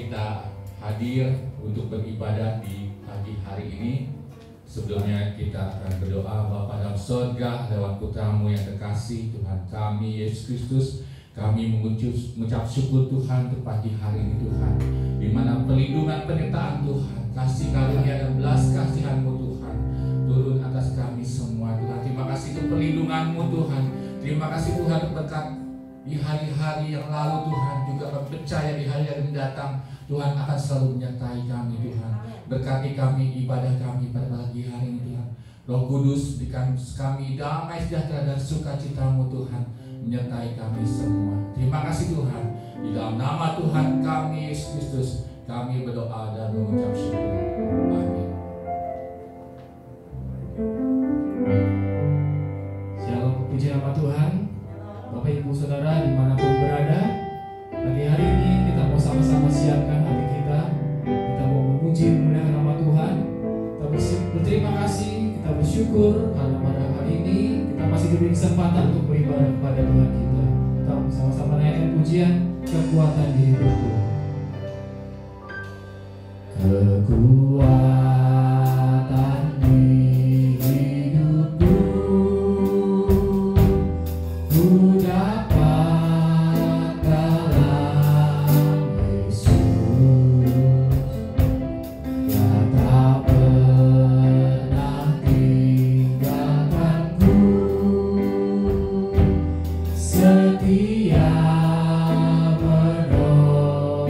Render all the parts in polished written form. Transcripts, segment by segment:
kita hadir untuk beribadah di pagi hari ini. Sebelumnya kita akan berdoa. Bapa dalam surga, lewat putramu yang terkasih Tuhan kami Yesus Kristus, kami mengucap syukur Tuhan untuk pagi hari ini Tuhan, di mana perlindungan penyertaan Tuhan, kasih karunia dan belas kasihan-Mu Tuhan turun atas kami semua Tuhan. Terima kasih untuk perlindungan-Mu Tuhan. Terima kasih Tuhan untuk berkat di hari-hari yang lalu Tuhan, juga kami percaya di hari-hari mendatang Tuhan akan selalu menyertai kami Tuhan. Berkati kami, ibadah kami pada pagi hari ini Tuhan. Roh Kudus berikan kami damai sejahtera dan sukacita-Mu Tuhan, menyertai kami semua. Terima kasih Tuhan. Di dalam nama Tuhan kami Yesus Kristus kami berdoa dan mengucap syukur. Amin. Shalom, puji nama Tuhan. Bapak Ibu Saudara dimanapun berada, pagi hari ini kita mau sama-sama siapkan hati kita. Kita mau memuji memuliakan nama Tuhan. Kita berterima kasih, kita bersyukur karena pada hari ini kita masih diberi kesempatan untuk beribadah kepada Tuhan kita. Kita sama-sama naikkan pujian kekuatan di hidupku. Kekuatan di hidupku, ku dapat dalam Yesus. Dia tak pernah tinggalkanku, setia menolong aku.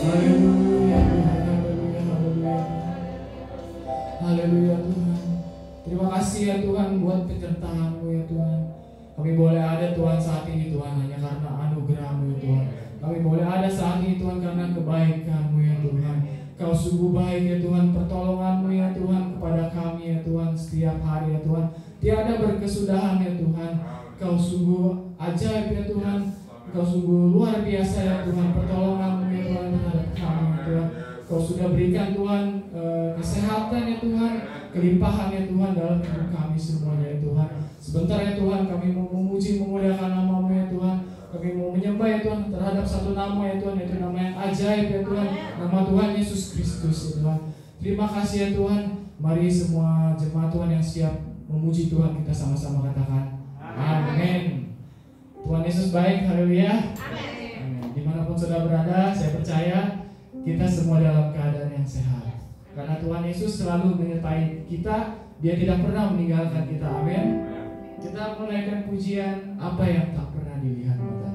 Haleluya Tuhan, haleluya, haleluya. Haleluya Tuhan. Terima kasih ya Tuhan buat penyertaan-Mu ya Tuhan. Kami boleh ada Tuhan saat ini Tuhan hanya karena anugerah-Mu ya Tuhan. Kami boleh ada saat ini Tuhan karena kebaikan-Mu ya Tuhan. Kau sungguh baik ya Tuhan, pertolongan-Mu ya Tuhan kepada kami ya Tuhan setiap hari ya Tuhan. Tiada berkesudahan ya Tuhan. Kau sungguh ajaib ya Tuhan. Kau sungguh luar biasa ya Tuhan, pertolongan-Mu ya Tuhan terhadap kami ya Tuhan. Kau sudah berikan Tuhan kesehatan ya Tuhan, kelimpahan ya Tuhan dalam hidup kami semuanya ya Tuhan. Sebentar ya Tuhan kami mau memuji memuliakan nama-Mu ya Tuhan. Kami mau menyembah ya Tuhan terhadap satu nama ya Tuhan, yaitu nama yang ajaib ya Tuhan, nama Tuhan Yesus Kristus ya Tuhan. Terima kasih ya Tuhan. Mari semua jemaat Tuhan yang siap memuji Tuhan kita sama-sama katakan amin. Tuhan Yesus baik, haleluya. Amin. Dimanapun saudara berada, saya percaya kita semua dalam keadaan yang sehat. Karena Tuhan Yesus selalu menyertai kita, Dia tidak pernah meninggalkan kita, amin. Kita menaikkan pujian apa yang tak pernah dilihat mata.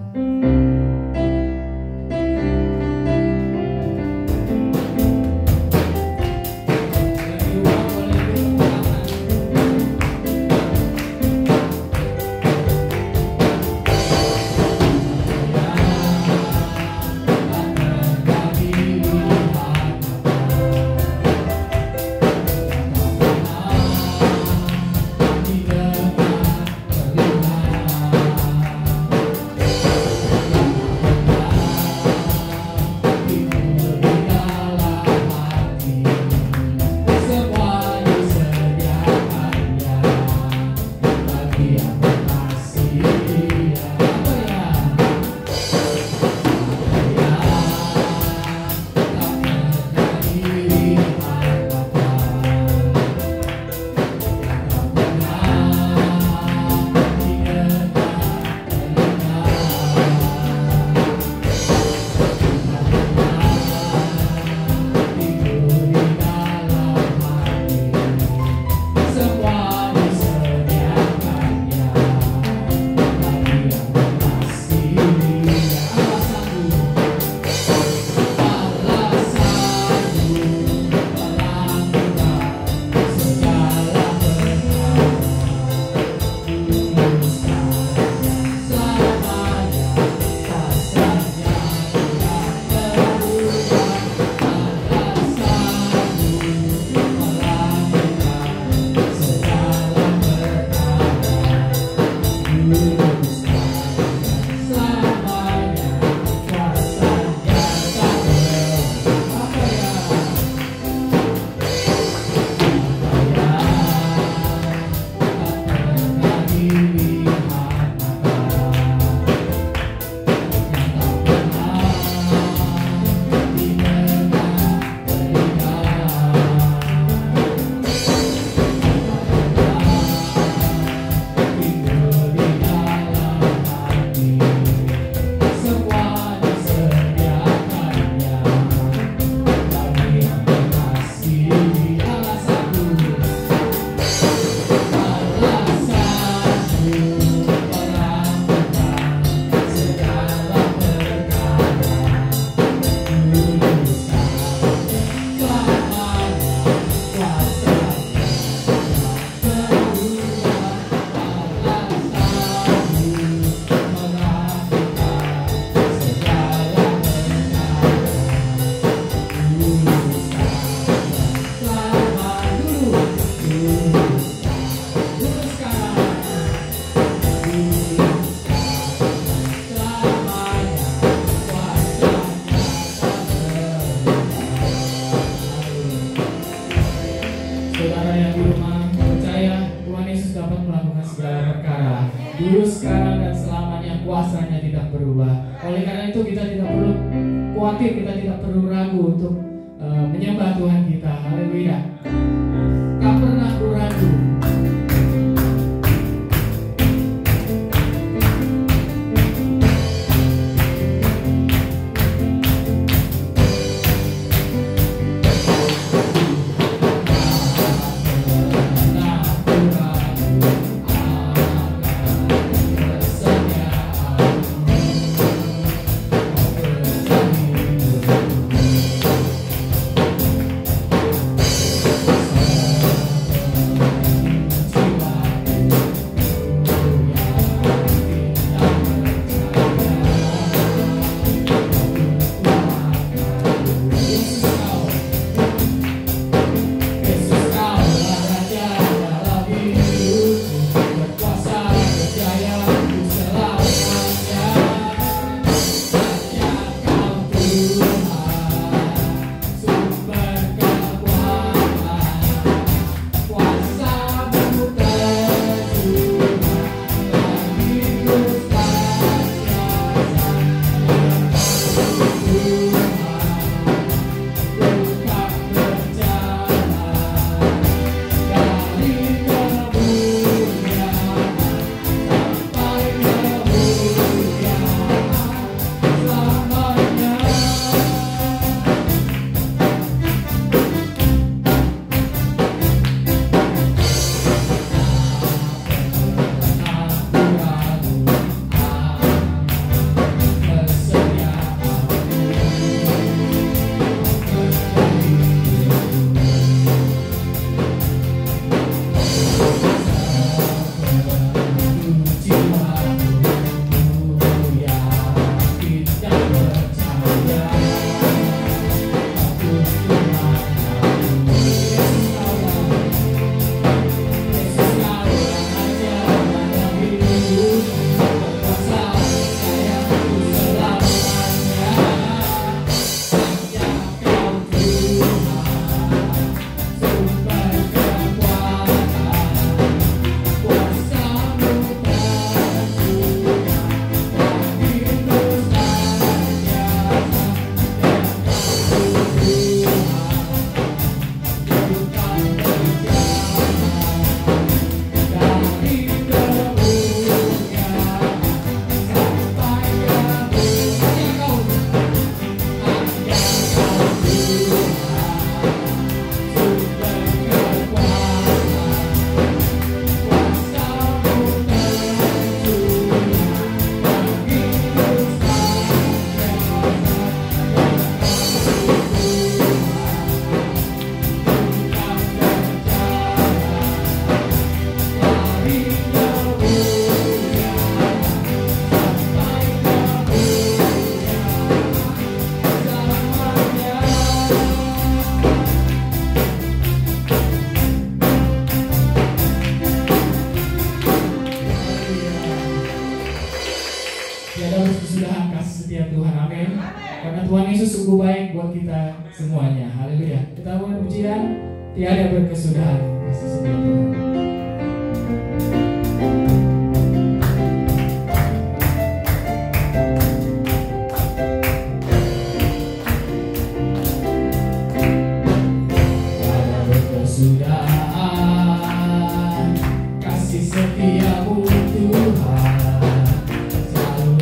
dulu, sekarang, dan selamanya. Kuasanya tidak berubah. Oleh karena itu kita tidak perlu khawatir, kita tidak perlu ragu untuk menyembah Tuhan kita. Haleluya. Tak pernah ragu. Yesus sungguh baik buat kita semuanya. Haleluya. Kita mau pujian tiada berkesudahan. Kasih setia Tuhan. Tiada berkesudahan kasih setiamu Tuhan, selalu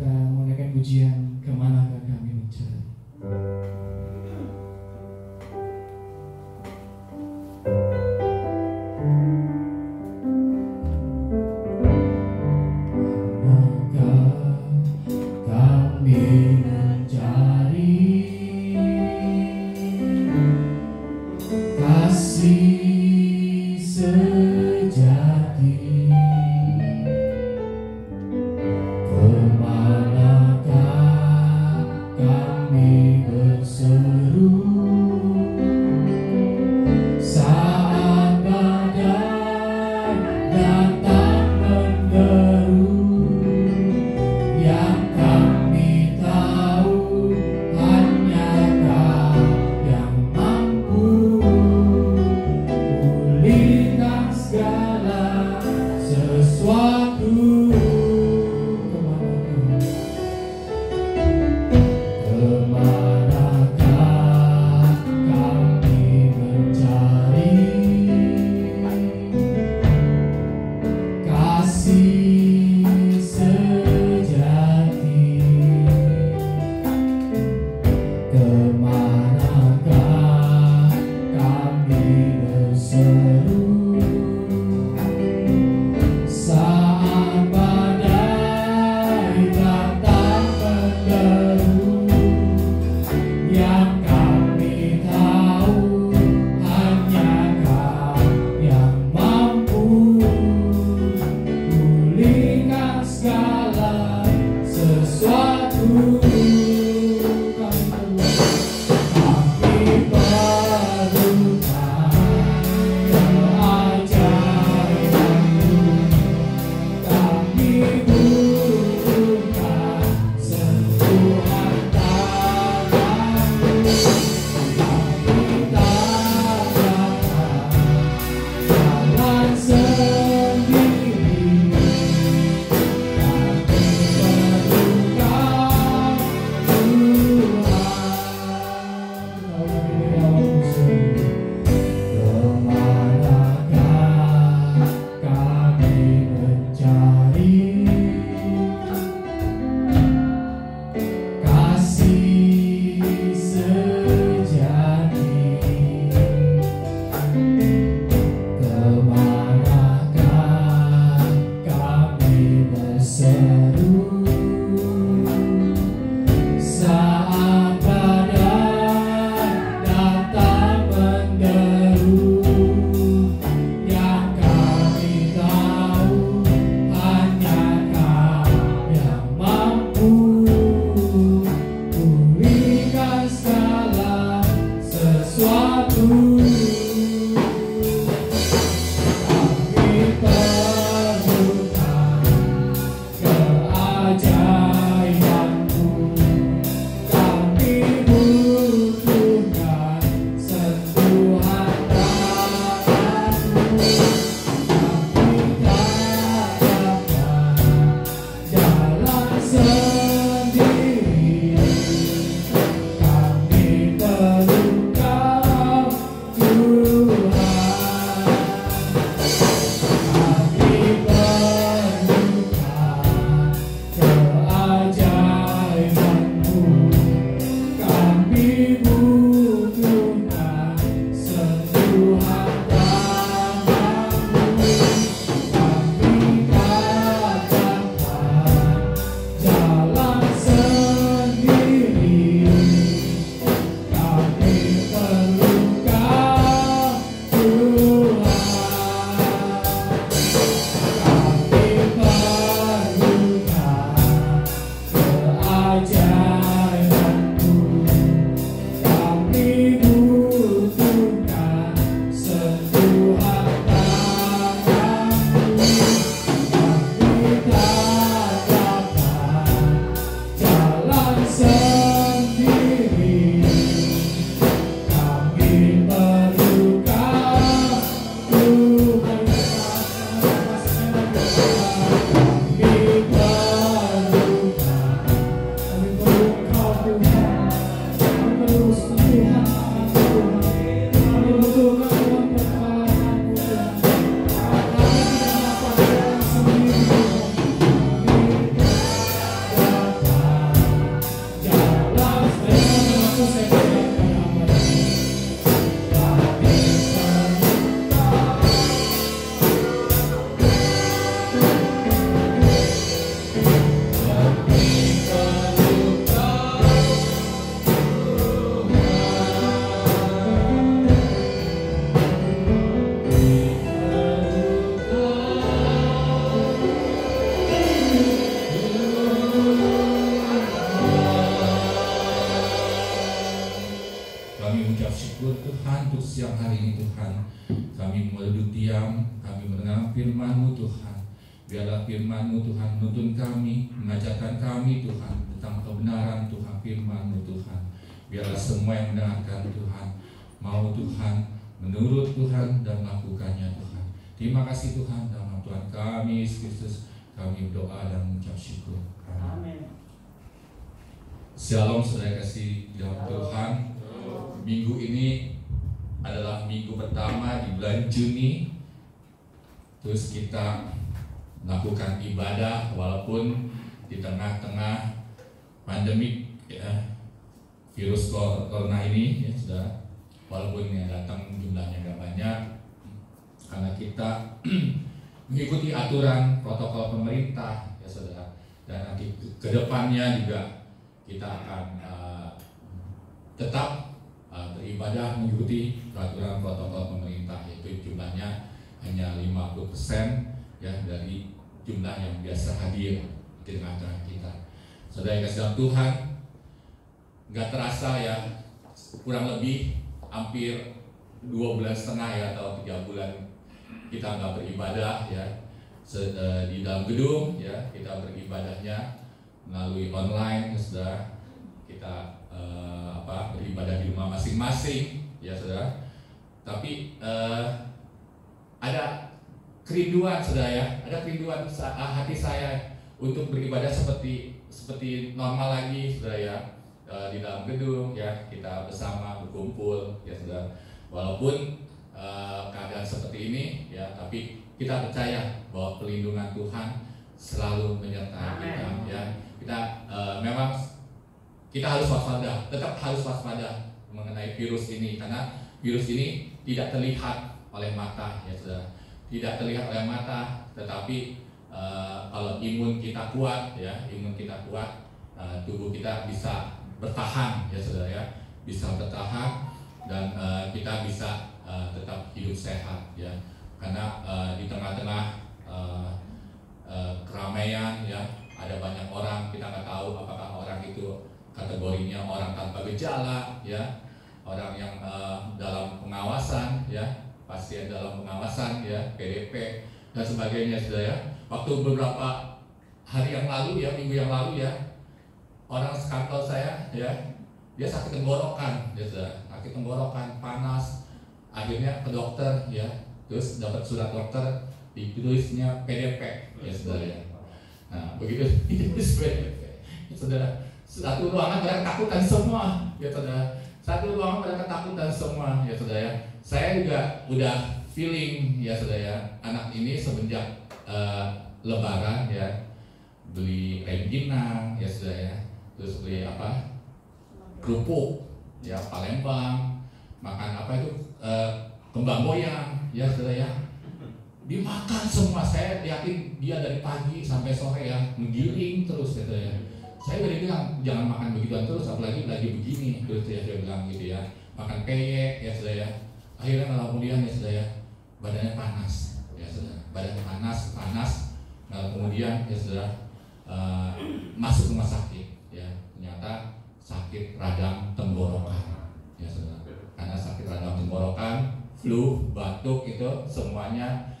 ramah dan pujian kemanakah kami mencari. Kemanakah kami berseru Biarlah firman-Mu Tuhan menuntun kami, mengajarkan kami Tuhan tentang kebenaran Tuhan, firman-Mu Tuhan. Biarlah semua yang mendengarkan Tuhan mau Tuhan menurut Tuhan dan melakukannya Tuhan. Terima kasih Tuhan, dalam Tuhan kami Yesus Kristus kami berdoa dan mengucap syukur. Amin. Shalom saudara kasih dalam Tuhan. Minggu ini adalah minggu pertama di bulan Juni. Terus kita melakukan ibadah walaupun di tengah-tengah pandemik ya, virus corona ini ya saudara, walaupun yang datang jumlahnya gak banyak karena kita mengikuti aturan protokol pemerintah ya saudara, dan nanti kedepannya juga kita akan tetap beribadah mengikuti peraturan protokol pemerintah, yaitu jumlahnya hanya 50% ya dari jumlah yang biasa hadir di tengah-tengah kita. Saudara yang kasih dalam Tuhan, nggak terasa ya, kurang lebih hampir 2 bulan setengah ya atau 3 bulan kita nggak beribadah ya di dalam gedung ya, kita beribadahnya melalui online ya saudara. Kita beribadah di rumah masing-masing ya saudara. Tapi ada kerinduan saudara ya, ada kerinduan hati saya untuk beribadah seperti normal lagi saudara ya, di dalam gedung ya, kita bersama berkumpul ya saudara. Walaupun keadaan seperti ini ya, tapi kita percaya bahwa pelindungan Tuhan selalu menyertai kita ya. Kita memang kita harus waspada, tetap harus waspada mengenai virus ini, karena virus ini tidak terlihat oleh mata ya saudara. Tidak terlihat oleh mata, tetapi kalau imun kita kuat, ya, tubuh kita bisa bertahan, ya saudara ya, bisa bertahan dan kita bisa tetap hidup sehat, ya, karena di tengah-tengah keramaian, ya, ada banyak orang, kita nggak tahu apakah orang itu kategorinya orang tanpa gejala, ya, orang yang dalam pengawasan, ya, pasien dalam pengawasan, ya, PDP dan sebagainya, saudara ya. Waktu beberapa hari yang lalu, ya, minggu yang lalu, ya, orang sekantor saya, ya, dia sakit tenggorokan, ya, saudara, sakit tenggorokan, panas, akhirnya ke dokter, ya, terus dapat surat dokter, ditulisnya PDP, ya, saudara ya. Nah, begitu ditulis PDP, ya, saudara, satu ruangan pada ketakutan semua, ya, saudara, satu ruangan pada ketakutan semua, ya, saudara ya. Saya juga udah feeling, ya, saudara ya, anak ini semenjak Lebaran, ya, beli rengginang, ya, saudara ya, terus beli apa, kerupuk, ya, Palembang, makan apa itu, kembang goyang, ya, saudara ya, dimakan semua. Saya yakin dia dari pagi sampai sore, ya, menggiring terus, ya, saudara ya. Saya udah bilang jangan makan begituan terus, apalagi lagi begini, terus, ya, saya bilang gitu, ya, makan peyek, ya, saudara ya. Akhirnya malah kemudian, ya, saudara ya, badannya panas, ya, saudara, badannya panas. Nah, kemudian, ya, saudara, masuk rumah sakit, ya, ternyata sakit radang tenggorokan, ya, saudara, karena sakit radang tenggorokan, flu, batuk itu semuanya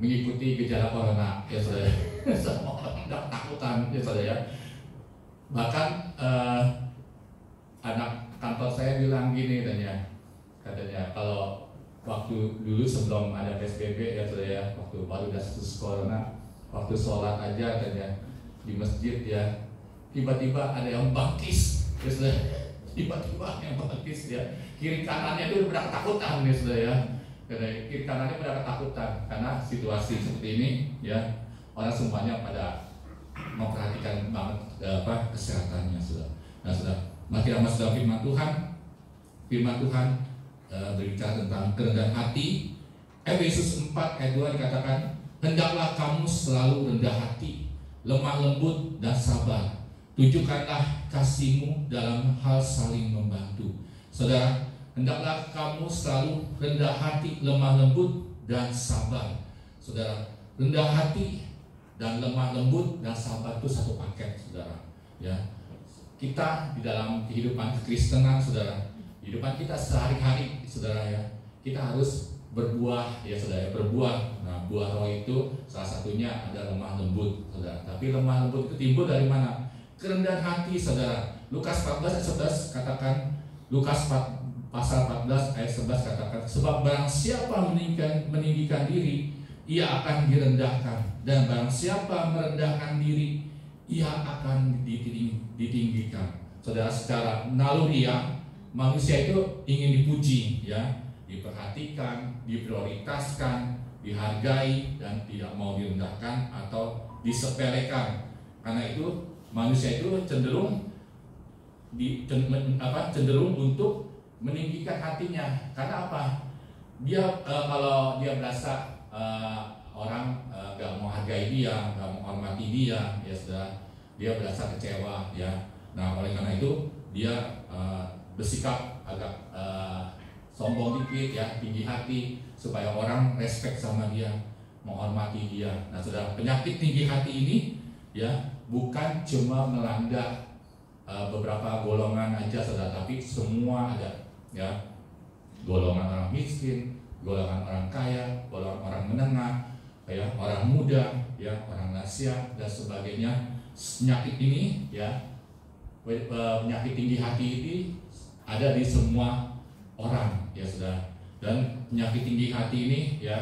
mengikuti gejala corona, ya, saudara. Semua orang udah ketakutan, ya, saudara ya. Bahkan anak kantor saya bilang gini, katanya kalau waktu dulu sebelum ada PSBB, ya, saudara ya, waktu baru ada status corona, waktu sholat aja katanya di masjid, ya, tiba-tiba ada yang bangkis, ya, saudara, tiba-tiba yang bangkis, ya, kiri kanannya itu udah ketakutan, ya, saudara ya, kiri kanannya udah ketakutan karena situasi seperti ini, ya, orang semuanya pada memperhatikan banget kesehatannya, saudara. Nah, saudara, mari kita masuk dalam firman Tuhan. Firman Tuhan berbicara tentang kerendahan hati. Efesus 4 ayat 2 dikatakan, hendaklah kamu selalu rendah hati, lemah lembut dan sabar. Tunjukkanlah kasihmu dalam hal saling membantu. Saudara, hendaklah kamu selalu rendah hati, lemah lembut dan sabar. Saudara, rendah hati dan lemah lembut dan sabar itu satu paket, saudara. Ya, kita di dalam kehidupan kekristenan, saudara, kehidupan kita sehari-hari, saudara ya, kita harus berbuah, ya, saudara, berbuah. Nah, buah roh itu salah satunya ada lemah lembut, saudara. Tapi lemah lembut itu timbul dari mana? Kerendahan hati, saudara. Lukas 14 ayat 11 katakan, Lukas pasal 14 ayat 11 katakan, sebab barang siapa meninggikan diri, ia akan direndahkan, dan barang siapa merendahkan diri, ia akan ditinggikan. Saudara, secara naluriah manusia itu ingin dipuji, ya, diperhatikan, diprioritaskan, dihargai, dan tidak mau direndahkan atau disepelekan. Karena itu manusia itu cenderung untuk meninggikan hatinya. Karena apa? Dia kalau dia merasa orang gak mau hargai dia, gak mau hormati dia, ya, sudah, dia berasa kecewa, ya. Nah, oleh karena itu dia bersikap agak sombong dikit, ya, tinggi hati, supaya orang respect sama dia, menghormati dia. Nah, saudara, penyakit tinggi hati ini, ya, bukan cuma melanda beberapa golongan aja, saudara, tapi semua ada, ya, golongan orang miskin, golongan orang kaya, golongan orang menengah, ya, orang muda, ya, orang lansia dan sebagainya. Penyakit ini, ya, penyakit tinggi hati ini ada di semua orang, ya, saudara. Dan penyakit tinggi hati ini, ya,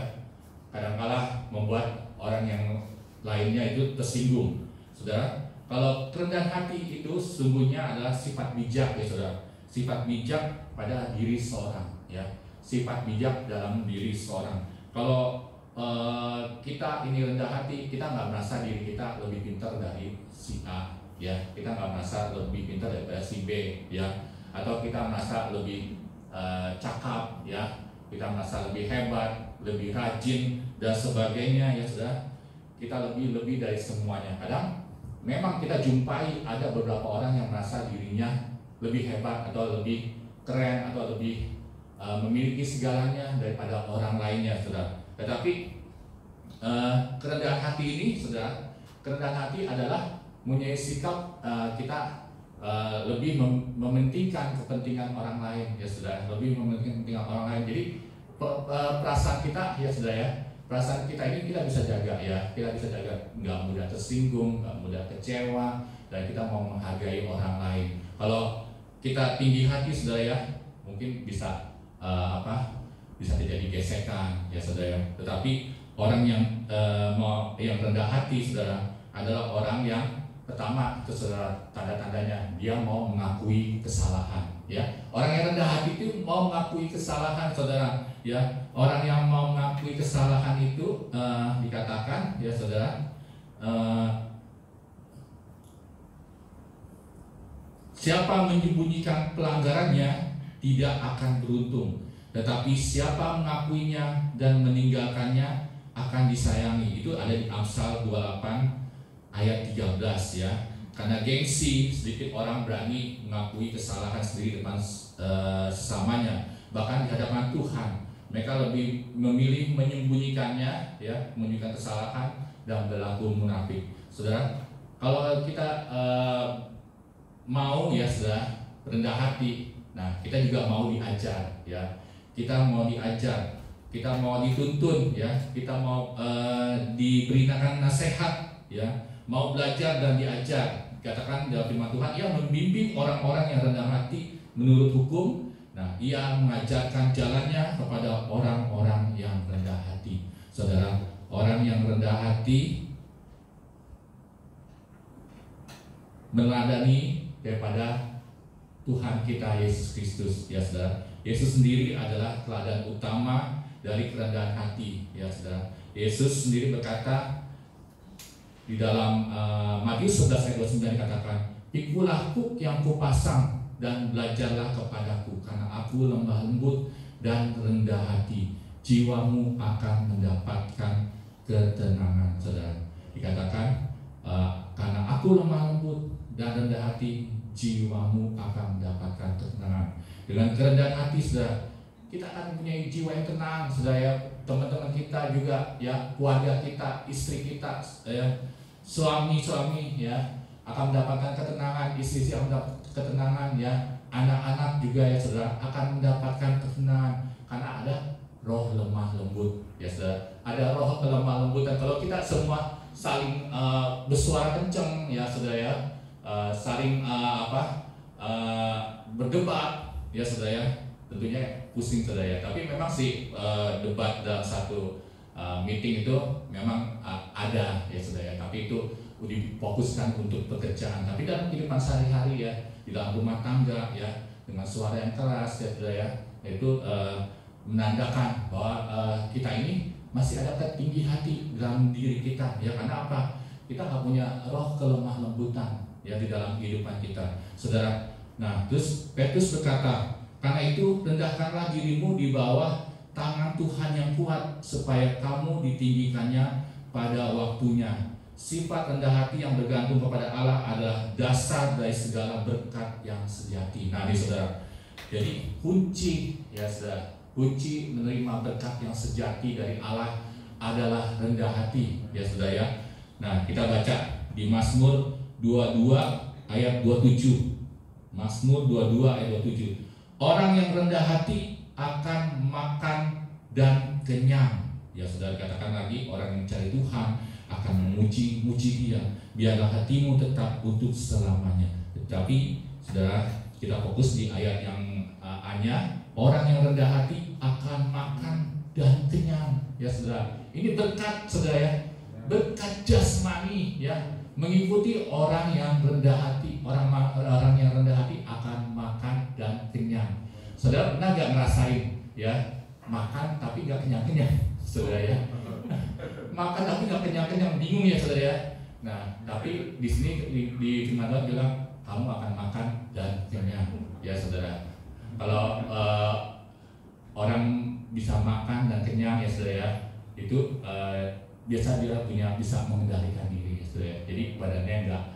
kadang-kala membuat orang yang lainnya itu tersinggung, saudara. Kalau kerendahan hati itu sesungguhnya adalah sifat bijak, ya, saudara. Sifat bijak pada diri seorang, ya. Sifat bijak dalam diri seorang. Kalau kita ini rendah hati, kita nggak merasa diri kita lebih pintar dari si A, ya. Kita nggak merasa lebih pintar daripada si B, ya. Atau kita merasa lebih cakap, ya. Kita merasa lebih hebat, lebih rajin dan sebagainya, ya, sudah. kita lebih dari semuanya. Kadang memang kita jumpai ada beberapa orang yang merasa dirinya lebih hebat atau lebih keren atau lebih memiliki segalanya daripada orang lainnya, saudara. Tetapi kerendahan hati ini, saudara, kerendahan hati adalah mempunyai sikap kita lebih mementingkan kepentingan orang lain, ya saudara, lebih mementingkan kepentingan orang lain. Jadi perasaan kita, ya saudara, ya, perasaan kita ini kita bisa jaga, ya, kita bisa jaga, nggak mudah tersinggung, nggak mudah kecewa, dan kita mau menghargai orang lain. Kalau kita tinggi hati, saudara, ya, mungkin bisa bisa terjadi gesekan, ya saudara. Tetapi orang yang rendah hati, saudara, adalah orang yang pertama, itu saudara, tanda-tandanya dia mau mengakui kesalahan, ya. Orang yang rendah hati itu mau mengakui kesalahan, saudara, ya. Orang yang mau mengakui kesalahan itu dikatakan, ya saudara, siapa menyembunyikan pelanggarannya tidak akan beruntung, tetapi siapa mengakuinya dan meninggalkannya akan disayangi. Itu ada di Amsal 28 ayat 13, ya. Karena gengsi, sedikit orang berani mengakui kesalahan sendiri depan sesamanya, bahkan di hadapan Tuhan. Mereka lebih memilih menyembunyikannya, ya, menyembunyikan kesalahan dan berlaku munafik. Saudara, kalau kita mau, ya saudara, rendah hati, nah kita juga mau diajar, ya. Kita mau diajar, kita mau dituntun, ya. Kita mau diberikan nasihat, ya. Mau belajar dan diajar. Katakan dalam firman Tuhan, ia membimbing orang-orang yang rendah hati menurut hukum. Nah, ia mengajarkan jalannya kepada orang-orang yang rendah hati. Saudara, orang yang rendah hati meneladani daripada Tuhan kita Yesus Kristus, ya saudara. Yesus sendiri adalah teladan utama dari kerendahan hati, ya saudara. Yesus sendiri berkata di dalam Matius 11 ayat 29 dikatakan, "Pikulah kuk yang kupasang dan belajarlah kepadaku, karena aku lemah lembut dan rendah hati, jiwamu akan mendapatkan ketenangan." Saudara, dikatakan karena aku lemah lembut dan rendah hati, jiwamu akan mendapatkan ketenangan. Dengan kerendahan hati, saudara, kita akan mempunyai jiwa yang tenang, saudara, ya. Teman-teman kita juga, ya, keluarga kita, istri kita, ya, suami-suami, ya, akan mendapatkan ketenangan, istri akan mendapatkan ketenangan, ya, anak-anak juga, ya saudara, akan mendapatkan ketenangan karena ada roh lemah lembut, ya saudara. Ada roh lemah lembut, dan kalau kita semua saling bersuara kencang, ya saudara, ya, saling berdebat, ya saudara, ya, tentunya pusing, saudara, ya. Tapi memang sih debat dalam satu meeting itu memang ada, ya saudara, ya. Tapi itu difokuskan untuk pekerjaan. Tapi dalam kehidupan sehari-hari, ya, di dalam rumah tangga, ya, dengan suara yang keras, ya saudara, ya, itu menandakan bahwa kita ini masih ada ketinggi hati dalam diri kita, ya. Karena apa? Kita nggak punya roh kelemah lembutan, ya, di dalam kehidupan kita, saudara. Nah, terus Petrus berkata, "Karena itu rendahkanlah dirimu di bawah tangan Tuhan yang kuat, supaya kamu ditinggikannya pada waktunya." Sifat rendah hati yang bergantung kepada Allah adalah dasar dari segala berkat yang sejati. Nah, ini saudara, jadi kunci, ya saudara, kunci menerima berkat yang sejati dari Allah adalah rendah hati, ya saudara, ya. Nah, kita baca di Mazmur 22 ayat 27. Mazmur 22 ayat 27. "Orang yang rendah hati akan makan dan kenyang." Ya saudara, katakan lagi, orang yang mencari Tuhan akan memuji-muji Dia. Biarlah hatimu tetap untuk selamanya. Tetapi saudara, kita fokus di ayat yang A-nya, orang yang rendah hati akan makan dan kenyang. Ya saudara, ini berkat, saudara, ya, berkat jasmani, ya, mengikuti orang yang rendah hati. Orang yang rendah hati akan makan dan kenyang. Saudara, pernah gak ngerasain, ya, makan tapi gak kenyang-kenyang, saudara, ya? Makan tapi gak kenyang-kenyang, bingung, ya saudara, ya. Nah, tapi di sini di firman Tuhan bilang kamu akan makan dan kenyang, ya saudara. Kalau orang bisa makan dan kenyang, ya saudara, ya, itu biasa dia bisa mengendalikan diri, saudara. Jadi badannya enggak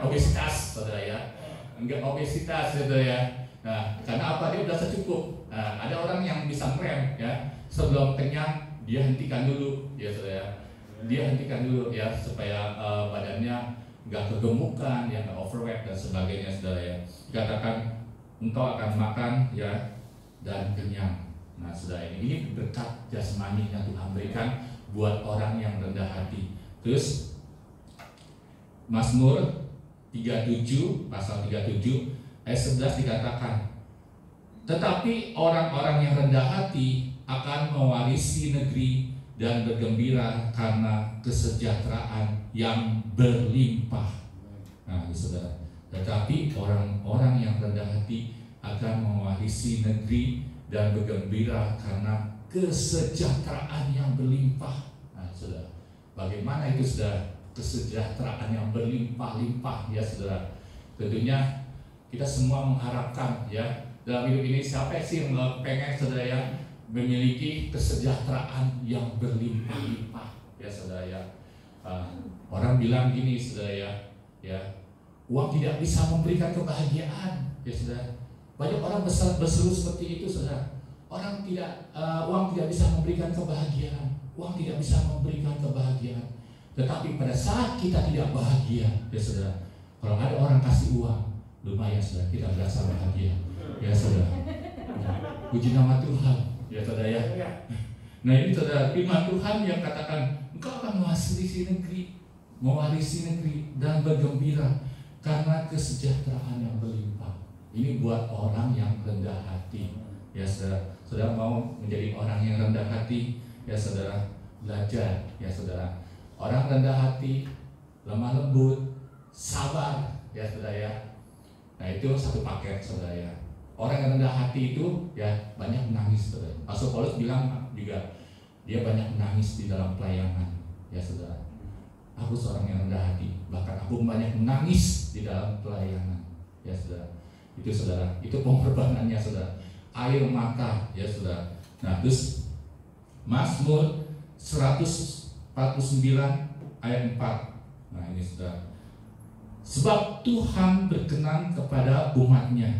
obesitas, saudara ya, enggak obesitas, saudara ya. Nah, karena apa? Dia merasa cukup. Nah, ada orang yang bisa ngerem ya, sebelum kenyang dia hentikan dulu, ya saudara. Dia hentikan dulu ya supaya badannya nggak kegemukan, ya nggak overweight dan sebagainya, saudara ya. Dikatakan engkau akan makan ya dan kenyang. Nah, saudara, ini berkat jasmani yang Tuhan berikan buat orang yang rendah hati. Terus Mazmur 37 pasal 37 ayat 11 dikatakan, tetapi orang-orang yang rendah hati akan mewarisi negeri dan bergembira karena kesejahteraan yang berlimpah. Nah, saudara, tetapi orang-orang yang rendah hati akan mewarisi negeri dan bergembira karena kesejahteraan yang berlimpah. Nah, saudara, bagaimana itu, saudara? Kesejahteraan yang berlimpah-limpah, ya saudara. Tentunya kita semua mengharapkan ya dalam hidup ini, siapa sih yang pengen, saudara ya, memiliki kesejahteraan yang berlimpah-limpah, ya saudara ya. Orang bilang gini, saudara ya, uang tidak bisa memberikan kebahagiaan, ya saudara. Banyak orang berseru seperti itu, saudara. Uang tidak bisa memberikan kebahagiaan, uang tidak bisa memberikan kebahagiaan. Tetapi pada saat kita tidak bahagia, ya saudara, kalau ada orang kasih uang, lumayan, saudara, kita berasa bahagia, ya saudara. Puji nama Tuhan, ya saudara ya. Nah, ini saudara, firman Tuhan yang katakan engkau akan mewarisi negeri dan bergembira karena kesejahteraan yang berlimpah. Ini buat orang yang rendah hati, ya saudara. Saudara mau menjadi orang yang rendah hati, ya saudara, belajar, ya saudara. Orang rendah hati, lemah lembut, sabar, ya saudara ya. Nah, itu satu paket, saudara ya. Orang yang rendah hati itu ya banyak menangis, saudara. Rasul Paulus bilang juga dia banyak menangis di dalam pelayanan, ya saudara. Aku seorang yang rendah hati, bahkan aku banyak menangis di dalam pelayanan, ya saudara. Itu saudara, itu pengorbanannya, saudara. Air mata, ya saudara. Nah, terus Mazmur 149 ayat 4. Nah, ini saudara. Sebab Tuhan berkenan kepada umatnya,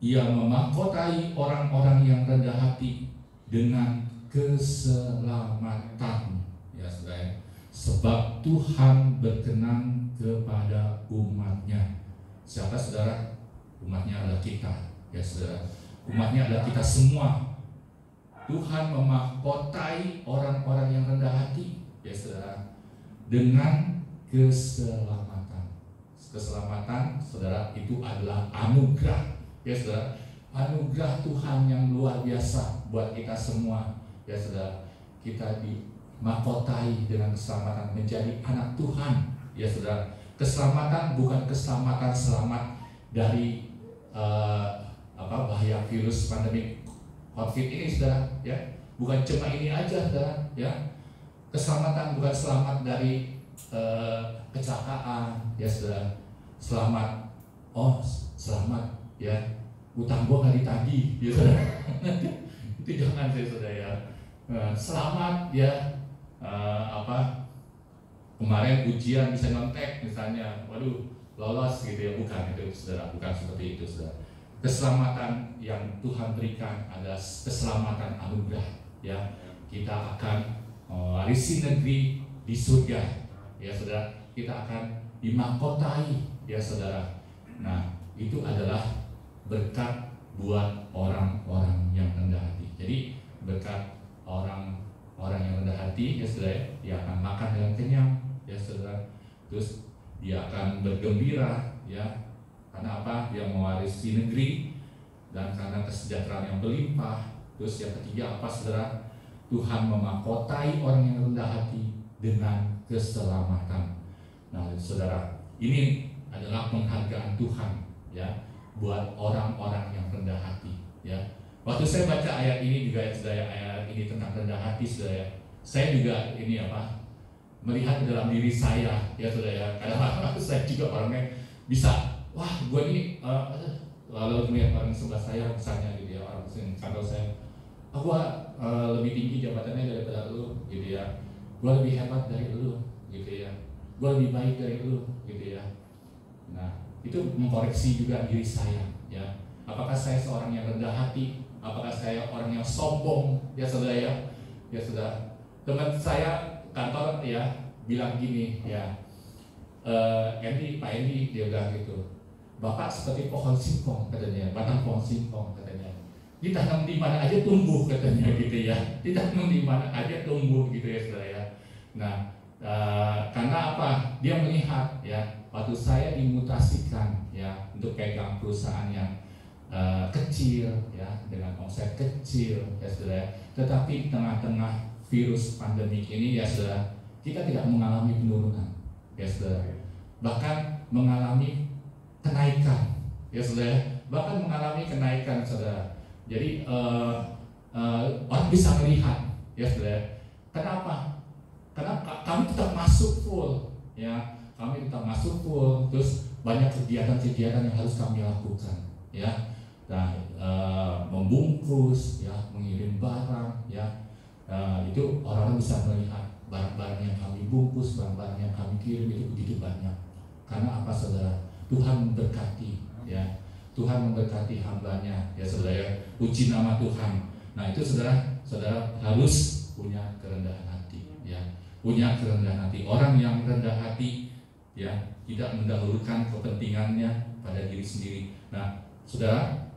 Ia memahkotai orang-orang yang rendah hati dengan keselamatan, ya saudara. Sebab Tuhan berkenan kepada umatnya. Siapa, saudara? Umatnya adalah kita, ya saudara. Umatnya adalah kita semua. Tuhan memahkotai orang-orang yang rendah hati, ya saudara, dengan keselamatan. Keselamatan, saudara, itu adalah anugerah, ya saudara. Anugerah Tuhan yang luar biasa buat kita semua, ya saudara. Kita dimahkotai dengan keselamatan, menjadi anak Tuhan, ya saudara. Keselamatan bukan keselamatan selamat dari bahaya virus pandemi COVID ini, saudara, ya. Bukan cuma ini aja, saudara, ya. Keselamatan bukan selamat dari kecelakaan, ya saudara. Selamat ya, utang gua nggak ditagih, ya saudara. Itu jangan, saudara ya. Selamat ya, kemarin ujian bisa nyontek misalnya, waduh lolos gitu ya, bukan itu, saudara. Bukan seperti itu, saudara. Keselamatan yang Tuhan berikan adalah keselamatan anugerah, ya. Kita akan warisi negeri di surga, ya saudara. Kita akan dimahkotai, ya saudara. Nah, itu adalah berkat buat orang-orang yang rendah hati. Jadi berkat orang-orang yang rendah hati, ya saudara, dia akan makan dengan kenyang, ya saudara. Terus dia akan bergembira, ya. Karena apa? Dia mewarisi negeri dan karena kesejahteraan yang berlimpah. Terus yang ketiga apa, saudara? Tuhan memahkotai orang yang rendah hati dengan keselamatan. Nah, saudara, ini adalah penghargaan Tuhan, ya, buat orang-orang yang rendah hati, ya. Waktu saya baca ayat ini juga, ya, saudara, ayat ini tentang rendah hati, saudara, saya juga melihat dalam diri saya, ya saudara, ya. Kadang-kadang saya juga orangnya bisa, wah, gue ini lalu melihat orang sebelah saya misalnya gitu ya, orang sini kantor saya, Aku lebih tinggi jabatannya daripada lu gitu ya, gue lebih hebat dari lu gitu ya, gue lebih baik dari lu gitu ya. Nah, itu mengkoreksi juga diri saya ya. Apakah saya seorang yang rendah hati? Apakah saya orang yang sombong? Ya saudara ya. Ya sudah. Teman saya kantor ya bilang gini ya, Pak Andy dia bilang gitu, Bapak seperti pohon singkong katanya, batang pohon singkong katanya. Ditanam di mana aja tumbuh katanya gitu ya. Ditanam di mana aja tumbuh gitu ya saudara ya. Nah, karena apa? Dia melihat ya, waktu saya dimutasikan ya untuk pegang perusahaan yang kecil ya, dengan omset kecil ya saudara. Tetapi tengah-tengah virus pandemik ini ya saudara, kita tidak mengalami penurunan ya saudara, bahkan mengalami kenaikan ya saudara, bahkan mengalami kenaikan saudara. Jadi orang bisa melihat ya saudara. Kenapa? Karena kami tetap masuk full ya, kami tetap masuk full, terus banyak kegiatan-kegiatan yang harus kami lakukan ya. Nah, membungkus ya, mengirim barang ya, itu orang-orang bisa melihat barang-barang yang kami bungkus, barang-barang yang kami kirim itu begitu banyak. Karena apa saudara? Tuhan memberkati ya, Tuhan memberkati hambanya ya saudara. Puji nama Tuhan. Nah itu saudara harus punya kerendahan hati ya, punya kerendahan hati. Orang yang rendah hati ya tidak mendahulukan kepentingannya pada diri sendiri. Nah saudara,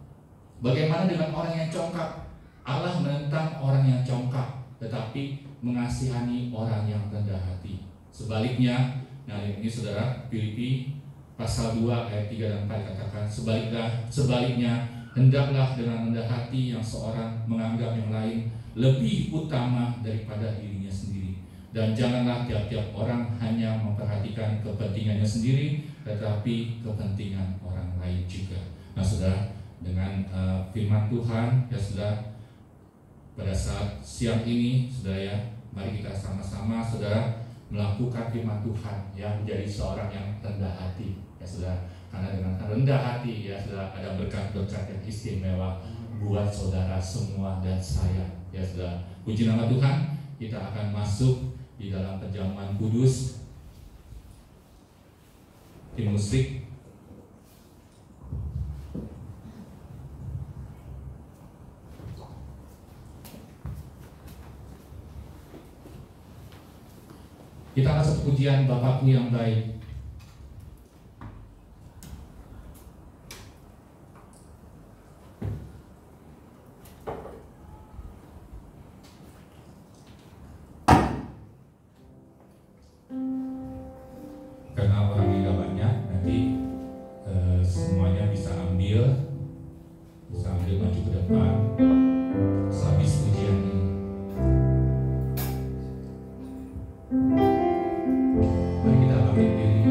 bagaimana dengan orang yang congkak? Allah menentang orang yang congkak, tetapi mengasihani orang yang rendah hati. Sebaliknya, nah ini saudara, Filipi pasal 2 ayat 3 dan 4 katakan, sebaliknya hendaklah dengan rendah hati yang seorang menganggap yang lain lebih utama daripada dirinya sendiri. Dan janganlah tiap-tiap orang hanya memperhatikan kepentingannya sendiri, tetapi kepentingan orang lain juga. Nah saudara, dengan firman Tuhan ya saudara, pada saat siang ini saudara ya, mari kita sama-sama saudara melakukan firman Tuhan ya, menjadi seorang yang rendah hati ya saudara. Karena dengan rendah hati ya saudara, ada berkat-berkat yang istimewa buat saudara semua dan saya ya saudara. Puji nama Tuhan. Kita akan masuk di dalam perjamuan kudus. Tim musik. Kita masuk pujian Bapakku yang baik. Karena orangnya gak banyak, nanti semuanya bisa ambil maju ke depan sehabis pujian ini. Mari kita bangkit diri.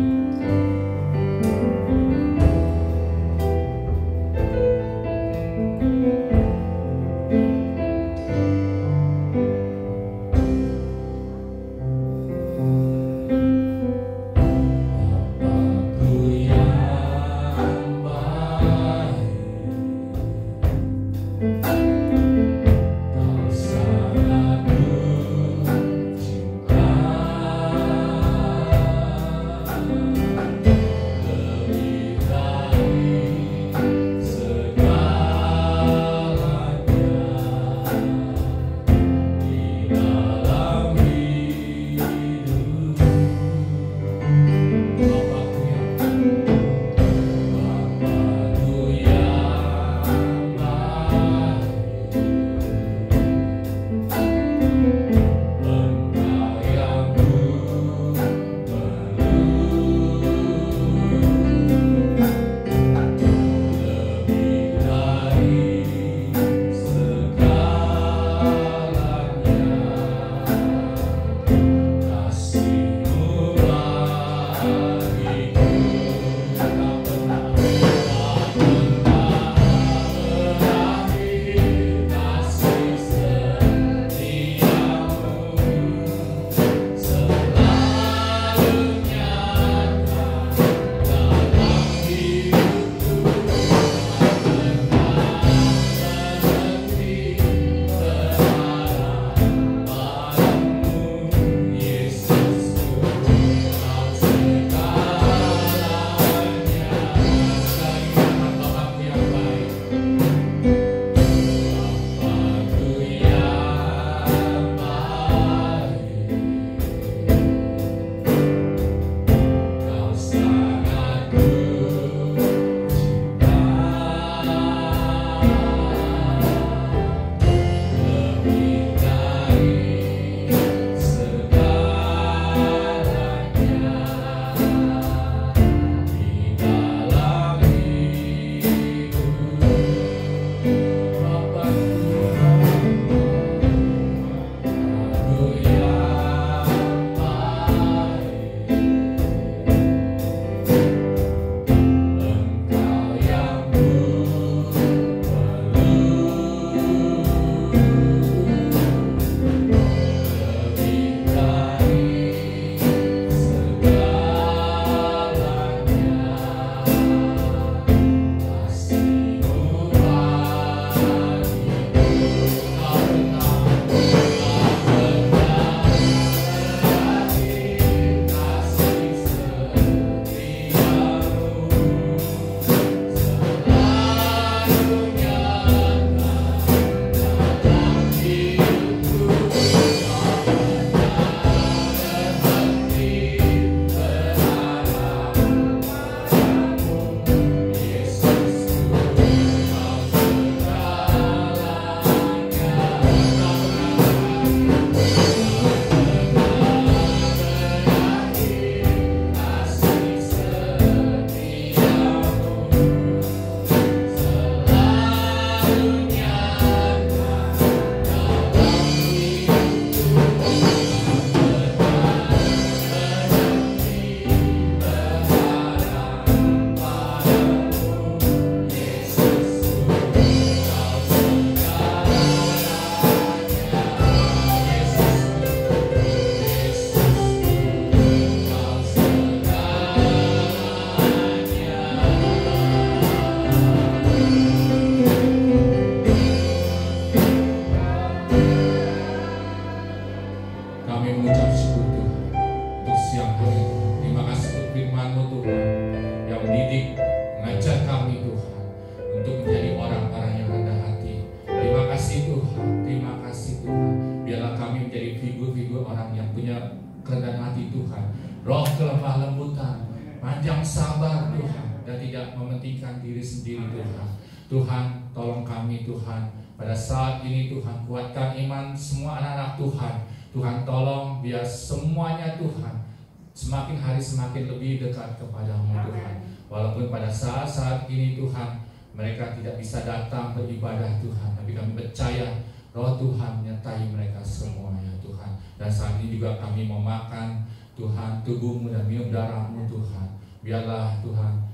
Tuhan, roh kelemah lembutan, panjang sabar Tuhan, dan tidak mementingkan diri sendiri Tuhan. Tuhan, tolong kami Tuhan, pada saat ini Tuhan, kuatkan iman semua anak-anak Tuhan. Tuhan, tolong biar semuanya Tuhan semakin hari semakin lebih dekat kepadamu Tuhan. Walaupun pada saat-saat ini Tuhan, mereka tidak bisa datang beribadah Tuhan, tapi kami percaya roh Tuhan menyertai mereka semuanya Tuhan. Dan saat ini juga kami mau makan Tuhan tubuh-Mu dan minum darah-Mu Tuhan. Biarlah Tuhan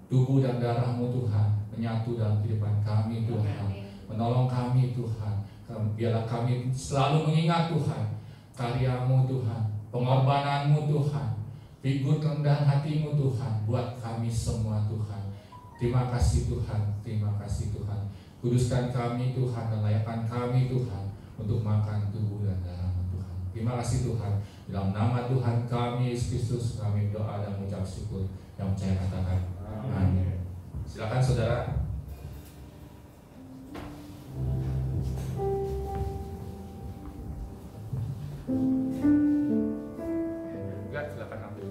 tubuh dan darah-Mu Tuhan menyatu dalam kehidupan kami Tuhan, menolong kami Tuhan. Biarlah kami selalu mengingat Tuhan karya-Mu Tuhan, pengorbanan-Mu Tuhan, figur rendah hati-Mu Tuhan buat kami semua Tuhan. Terima kasih Tuhan, terima kasih Tuhan. Kuduskan kami Tuhan dan layakkan kami Tuhan untuk makan tubuh dan darah-Mu Tuhan. Terima kasih Tuhan. Dalam nama Tuhan kami Yesus Kristus kami berdoa dan mengucap syukur. Yang percaya katakan amin. Silakan saudara. Enggak, silakan ambil.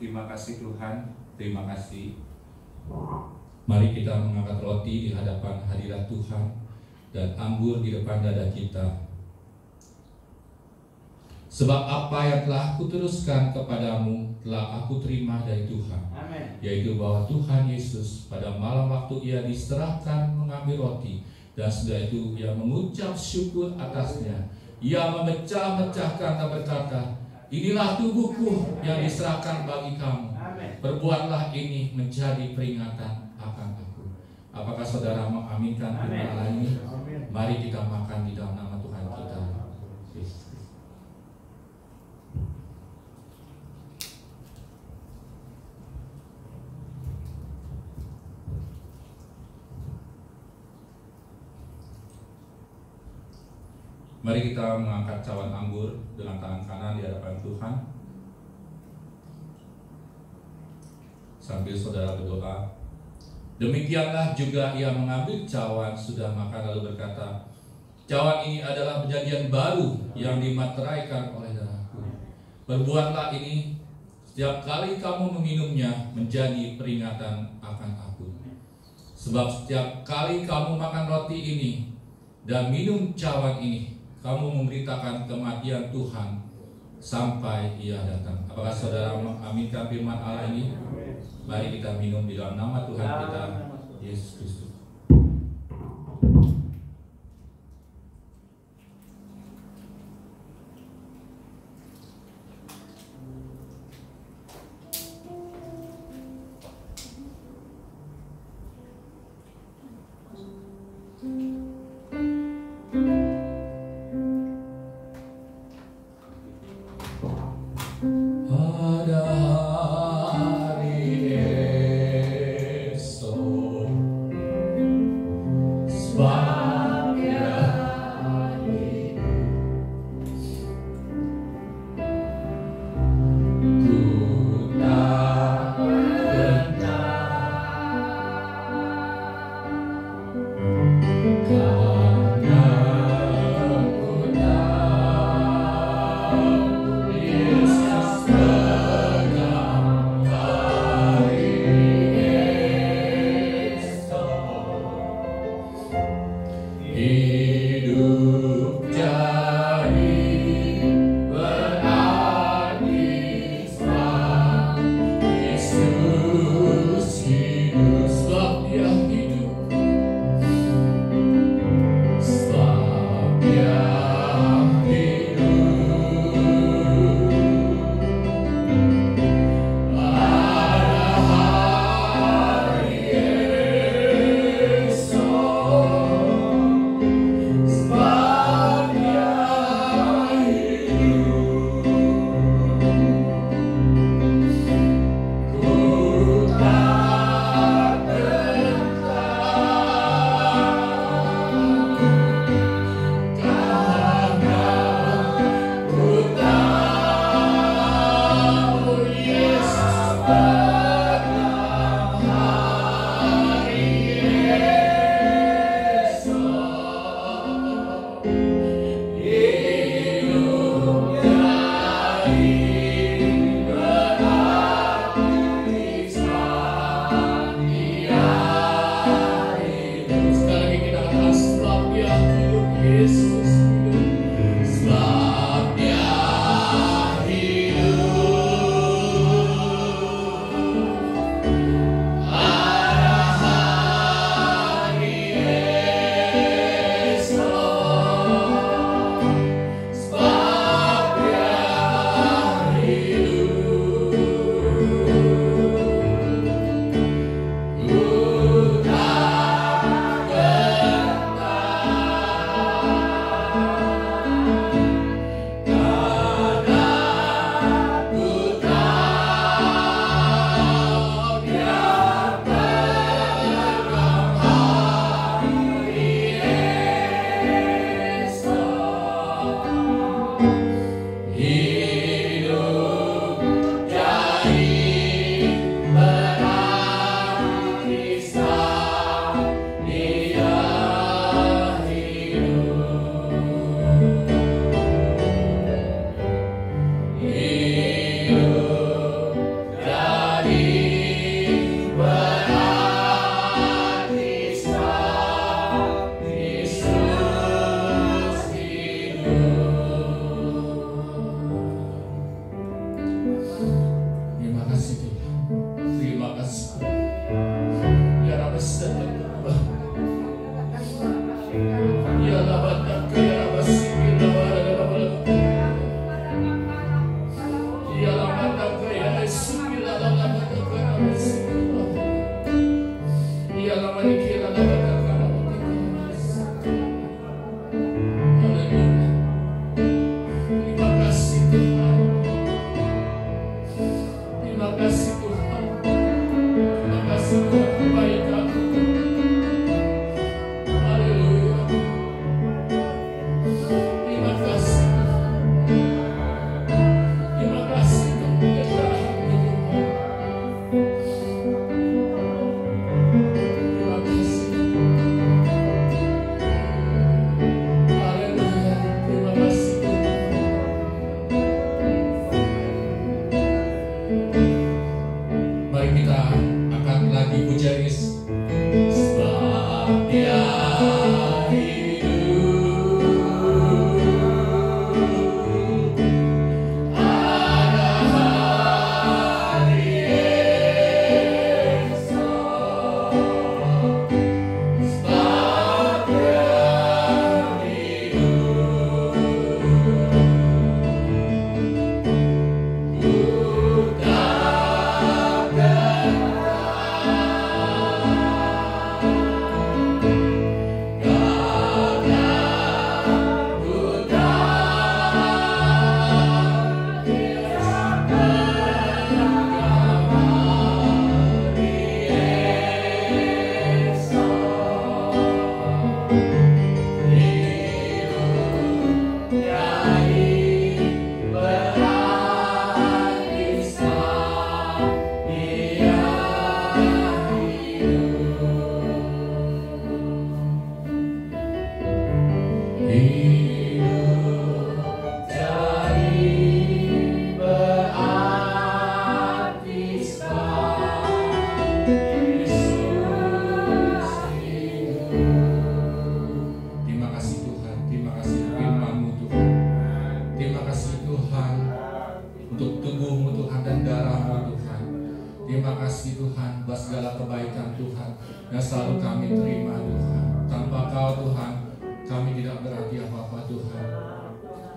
Terima kasih Tuhan, terima kasih. Mari kita mengangkat roti di hadapan hadirat Tuhan dan anggur di depan dada kita. Sebab apa yang telah aku teruskan kepadamu telah aku terima dari Tuhan. Amen. Yaitu bahwa Tuhan Yesus pada malam waktu ia diserahkan mengambil roti, dan setelah itu ia mengucap syukur atasnya. Ia memecah-mecahkan dan berkata, inilah tubuhku yang diserahkan bagi kamu. Perbuatlah ini menjadi peringatan akan aku. Apakah saudara mengaminkan firman Allah ini? Mari kita makan di dalam nama Tuhan kita. Mari kita mengangkat cawan anggur dengan tangan kanan di hadapan Tuhan. Sambil saudara berdoa. Demikianlah juga ia mengambil cawan sudah makan lalu berkata, cawan ini adalah perjanjian baru yang dimateraikan oleh darahku. Perbuatlah ini setiap kali kamu meminumnya menjadi peringatan akan aku. Sebab setiap kali kamu makan roti ini dan minum cawan ini, kamu memberitakan kematian Tuhan sampai ia datang. Apakah saudara mengaminkan firman Allah ini? Mari kita minum di dalam nama Tuhan kita, Yesus Kristus. Pada hari esok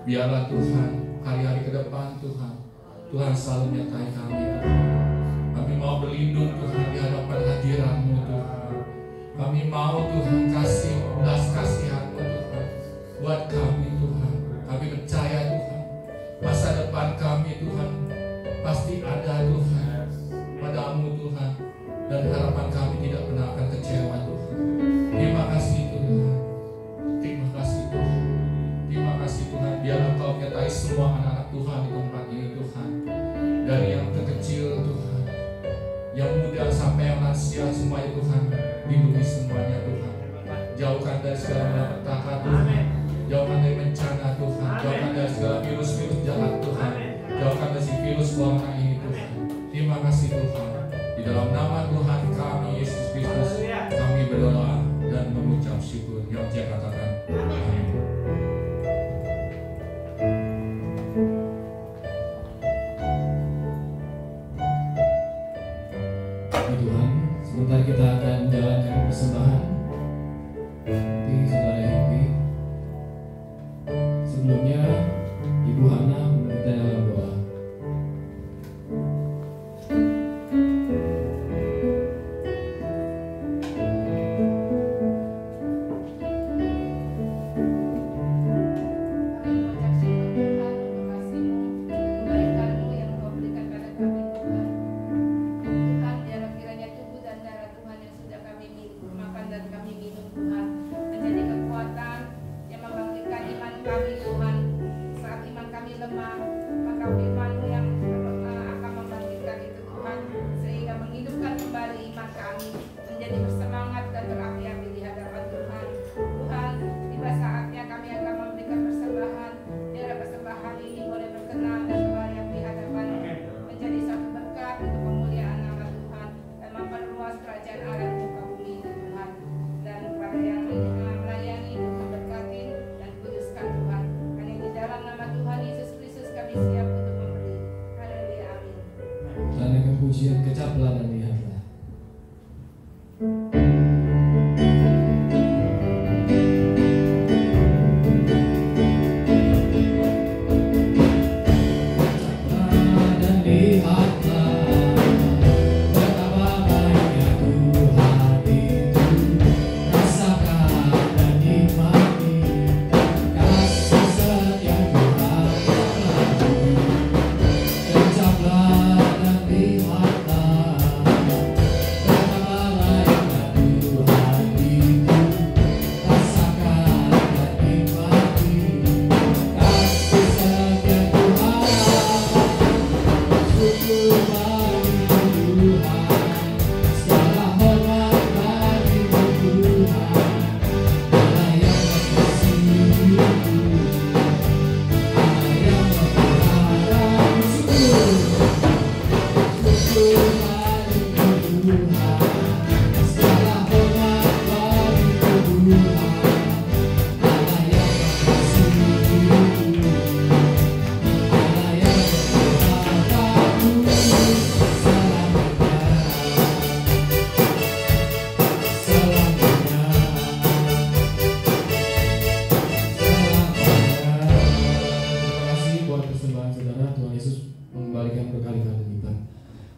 Biarlah Tuhan, hari-hari ke depan Tuhan, Tuhan selalu menyertai kami Tuhan. Kami mau berlindung Tuhan di hadapan hadirat-Mu Tuhan. Kami mau Tuhan kasih belas kasihan-Mu Tuhan buat kami Tuhan. Kami percaya Tuhan, masa depan kami Tuhan pasti ada Tuhan padamu Tuhan. Dan harapan kami tidak pernah akan kecewa Tuhan. Terima kasih Tuhan. Terima kasih Tuhan. Terima kasih Tuhan, biarlah Engkau menyertai semua anak-anak Tuhan di tempat ini Tuhan. Dari yang terkecil Tuhan, yang muda sampai yang lansia semuanya Tuhan. Lindungi semuanya Tuhan. Jauhkan dari segala malapetaka Tuhan. Jauhkan dari bencana Tuhan. Jauhkan dari segala virus-virus jahat Tuhan. Jauhkan dari si virus corona ini Tuhan. Terima kasih Tuhan. Di dalam nama Tuhan kami Yesus Kristus, kami berdoa dan mengucap syukur. Yang saya katakan amin. Tuhan, sebentar kita akan jalankan persembahan di saudara Happy. Sebelumnya, Ibu Hana meminta dalam doa. Pujian kecaplah dan lihatlah.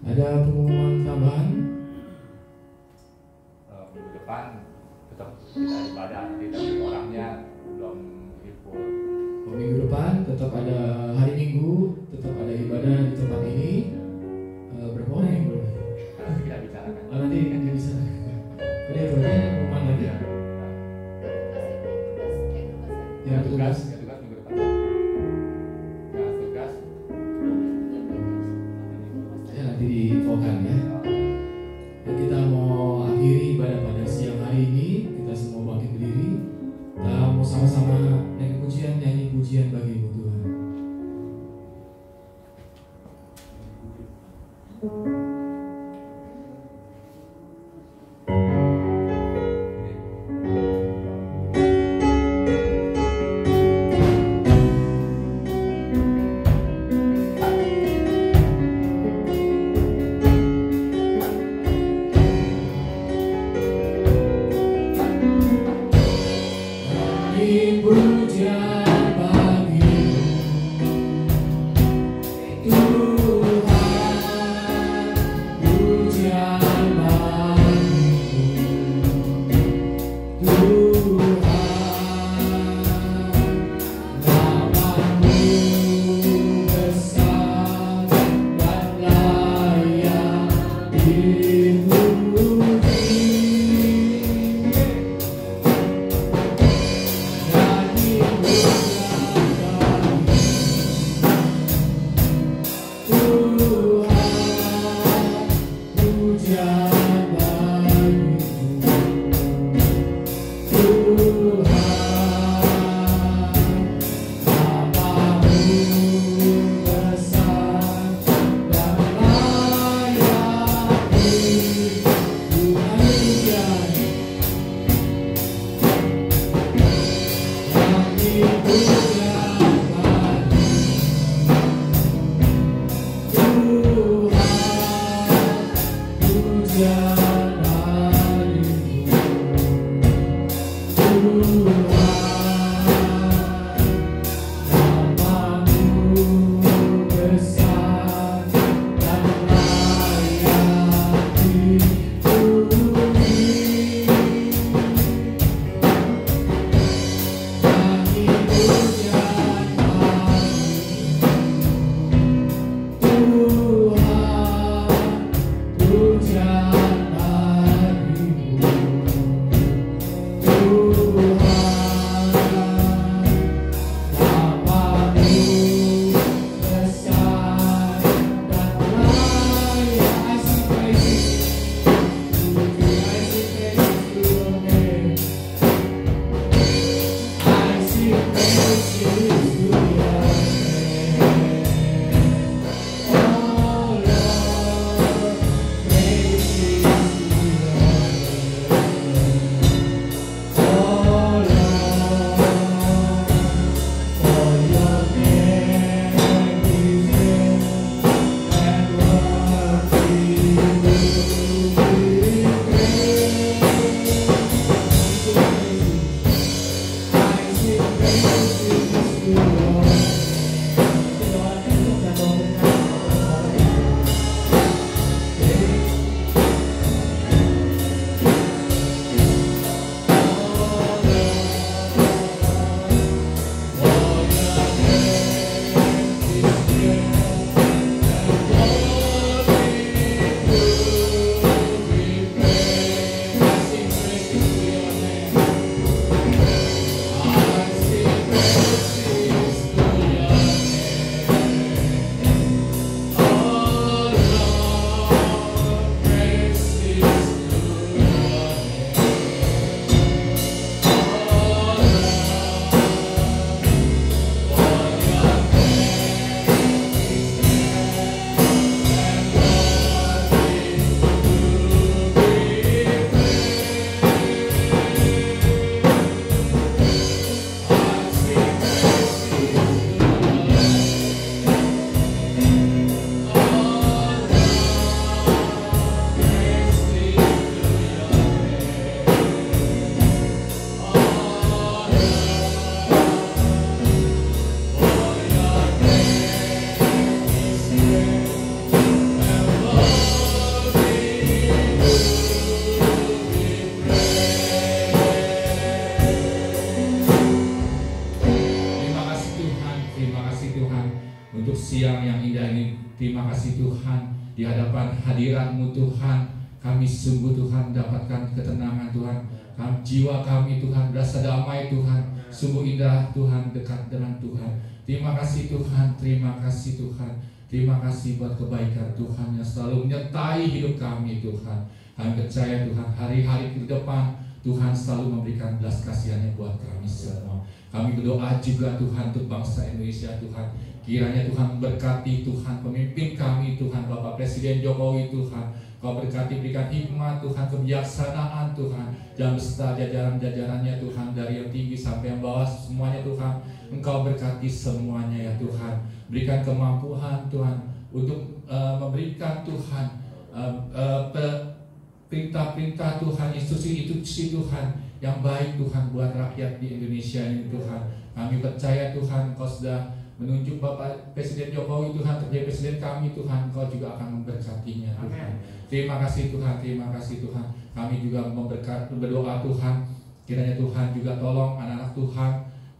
Ada pengumuman tambahan? Minggu depan tetap kita ibadah, tidak orangnya belum full. Minggu depan tetap ada hari Minggu, tetap ada ibadah di tempat ini. Berapa orang yang boleh? Nanti kita bicarakan. Nanti kan dia bisa. Ada pengumuman lagi? Ya, tugas minggu depan. Tugas. Ya, nanti diinfokan ya. Dan kita mau akhiri ibadah pada siang hari ini. Kita semua bangkit berdiri. Kita mau sama-sama naik pujian, nyanyi pujian bagi-Mu Tuhan. Terima kasih Tuhan, di hadapan hadirat-Mu Tuhan, kami sungguh Tuhan dapatkan ketenangan Tuhan. Jiwa kami Tuhan berasa damai Tuhan, sungguh indah Tuhan dekat dengan Tuhan. Terima kasih Tuhan, terima kasih Tuhan. Terima kasih buat kebaikan Tuhan yang selalu menyertai hidup kami Tuhan. Kami percaya Tuhan, hari-hari ke depan Tuhan selalu memberikan belas kasihan-Nya buat kami semua. Kami berdoa juga Tuhan untuk bangsa Indonesia Tuhan. Kiranya Tuhan berkati Tuhan pemimpin kami Tuhan, Bapak Presiden Jokowi Tuhan. Kau berkati, berikan hikmat Tuhan, kebijaksanaan Tuhan, dan beserta jajaran-jajarannya Tuhan, dari yang tinggi sampai yang bawah semuanya Tuhan. Engkau berkati semuanya ya Tuhan. Berikan kemampuan Tuhan untuk memberikan Tuhan perintah-perintah Tuhan, instruksi-instruksi Tuhan yang baik Tuhan buat rakyat di Indonesia ini Tuhan. Kami percaya Tuhan Engkau sudah menunjuk Bapak Presiden Jokowi Tuhan menjadi Presiden kami Tuhan. Engkau juga akan memberkatinya Tuhan. Terima kasih Tuhan, terima kasih Tuhan. Kami juga berdoa Tuhan, kiranya Tuhan juga tolong anak-anak Tuhan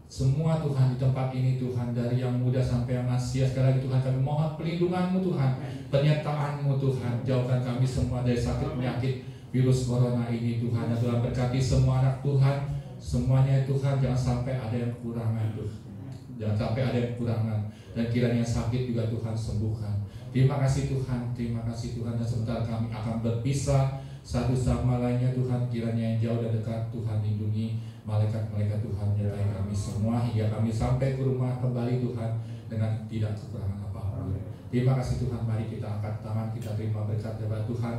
semua Tuhan di tempat ini Tuhan, dari yang muda sampai yang lansia. Sekali lagi Tuhan kami mohon pelindungan-Mu Tuhan, penyertaan-Mu Tuhan. Jauhkan kami semua dari sakit penyakit virus corona ini Tuhan. Dan Tuhan berkati semua anak Tuhan semuanya Tuhan. Jangan sampai ada yang kekurangan Tuhan, jangan sampai ada yang kekurangan. Dan kiranya sakit juga Tuhan sembuhkan. Terima kasih Tuhan, terima kasih Tuhan. Dan sebentar kami akan berpisah satu sama lainnya Tuhan. Kiranya yang jauh dan dekat Tuhan lindungi malaikat-malaikat Tuhan menyertai kami semua hingga kami sampai ke rumah kembali Tuhan dengan tidak kekurangan apapun. Terima kasih Tuhan. Mari kita angkat tangan, kita terima berkat dari Tuhan.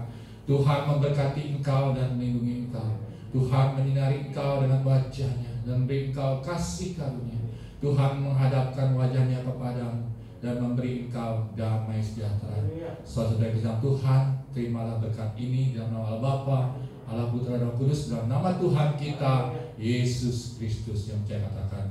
Tuhan memberkati engkau dan melindungi engkau. Tuhan menyinari engkau dengan wajah-Nya dan beri engkau kasih karunia. Tuhan menghadapkan wajah-Nya kepadamu dan memberi engkau damai sejahtera. Saudara bilang, Tuhan terimalah berkat ini dalam nama Allah Bapa, Allah Putra dan Roh Kudus, dalam nama Tuhan kita Yesus Kristus yang saya katakan